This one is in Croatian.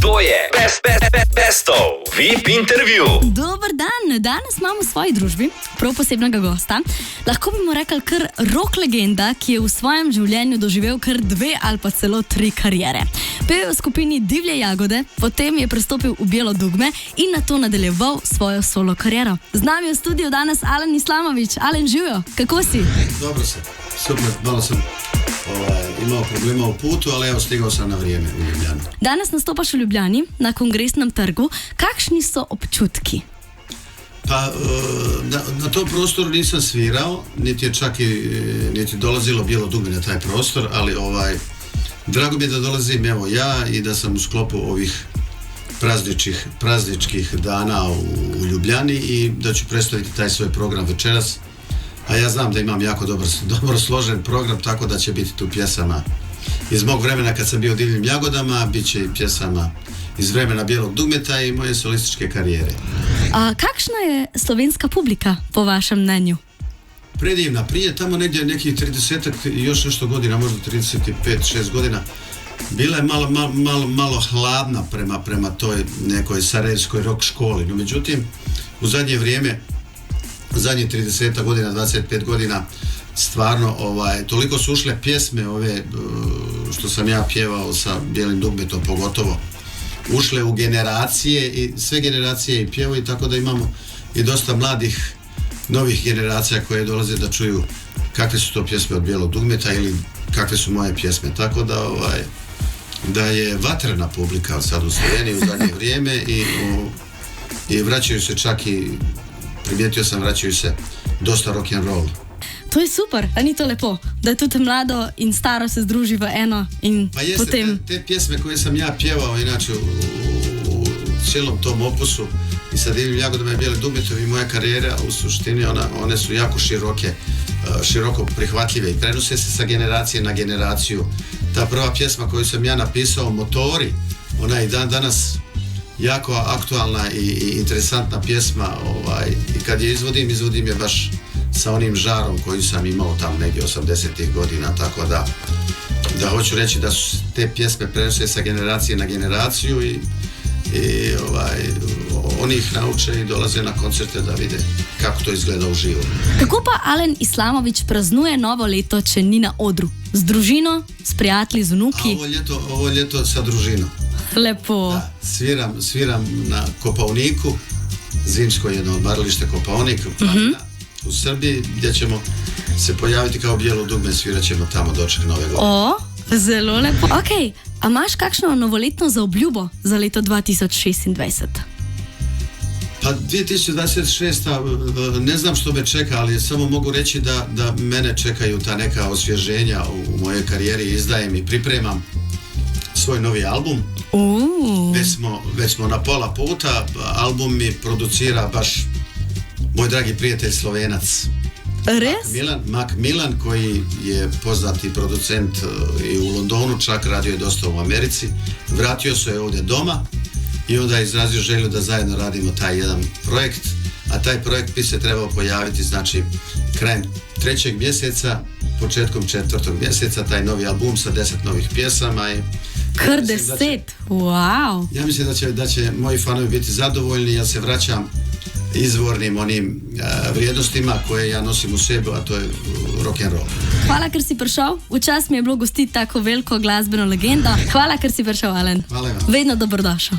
To je Bestov VIP intervju. Dober dan, danes imamo v svoji družbi prav posebnega gosta. Lahko bi mu rekli kar rock legenda, ki je v svojem življenju doživel kar 2 ali pa celo 3 kariere. Pel je v skupini Divje jagode, potem je prestopil v Bijelo dugme in nato nadaljeval svojo solo kariero. Z nami je v studiu danes Alen Islamović. Alen, živijo, kako si? Dobro sam, super, malo sam imao problema u putu, ali evo stigao sam na vrijeme u Ljubljani. Danes nastopaš v Ljubljani na Kongresnem trgu. Kakšni so občutki? Pa na tom prostoru nisam svirao, niti je čak niti dolazilo Bijelo dugme na taj prostor, ali drago mi je da dolazim evo ja i da sam u sklopu ovih prazničkih dana u Ljubljani i da ću predstaviti taj svoj program večeras. A ja znam da imam jako dobro složen program, tako da će biti tu pjesama iz mog vremena kad sam bio u Divljim jagodama, bit će i pjesama iz vremena Bijelog dugmeta i moje solističke karijere. A kakšna je slovenska publika, po vašem mnenju? Predivna, prije tamo negdje nekih 30 i još nešto godina, možda 35-6 godina, bila je malo hladna prema toj nekoj sarajevskoj rock školi. No, međutim, u zadnje vrijeme, zadnjih 30 godina, 25 godina, stvarno toliko su ušle pjesme ove što sam ja pjevao sa Bijelim dugmetom pogotovo, ušle u generacije i sve generacije i pjevaju, tako da imamo i dosta mladih novih generacija koje dolaze da čuju kakve su to pjesme od Bijelog dugmeta ili kakve su moje pjesme, tako da je vatrena publika sad u Sloveniji u zadnje vrijeme i vraćaju se čak i primijetio sam, vraćaju se dosta rock and roll. To je super, a ni to lepo, da tudi mlado in staro se združi v eno in pa jeste, potem... Te pjesme koje sam ja pjevao inače u cijelom tom opusu i sa Divljim jagodama i Bijelim dugmetom i moja karijera u suštini one su jako široko prihvatljive i prenose se sa generacije na generaciju. Ta prva pjesma koju sam ja napisao, Motori, ona je dan danas jako aktualna i interesantna pjesma i kad je izvodim je baš sa onim žarom koji sam imao tamo negdje 80-ih godina, tako da hoću reći da su te pjesme prenose sa generacije na generaciju i oni ih nauče i dolaze na koncerte da vide kako to izgleda uživo. Kako pa Alen Islamović praznuje novo leto, če ni na odru? Z družino, s prijatelji, z vnuki? Ovo ljeto sa družinom. Lepo. Da, sviram na Kopaoniku, zimsko jedno odmaralište Kopaonik, u Srbiji, gdje ćemo se pojaviti kao Bijelo dugme, svirat ćemo tamo doček nove godine. O, zelo lepo. Ok, a imaš kakšno novoletno zaobljubo za leto 2026? Pa 2026. Ne znam što me čeka, ali samo mogu reći da mene čekaju ta neka osvježenja u mojoj karijeri, izdajem i pripremam svoj novi album. Već smo na pola puta, album mi producira baš moj dragi prijatelj Slovenac. Res? Mac Milan, koji je poznati producent i u Londonu, čak radio je dosta u Americi. Vratio se ovdje doma i onda je izrazio želju da zajedno radimo taj jedan projekt, a taj projekt bi se trebao pojaviti znači krajem 3. mjeseca, početkom 4. mjeseca, taj novi album sa 10 novih pjesama i kar 10, wow. Ja mislim da će moji fanovi biti zadovoljni, ja se vraćam izvornim onim vrijednostima koje ja nosim u sebi, a to je rock and roll. Hvala, ker si prišel. Včasih mi je bilo gostiti tako veliko glasbeno legendo. Hvala, ker si prišel, Alen. Hvala vam. Vedno dobrodošel.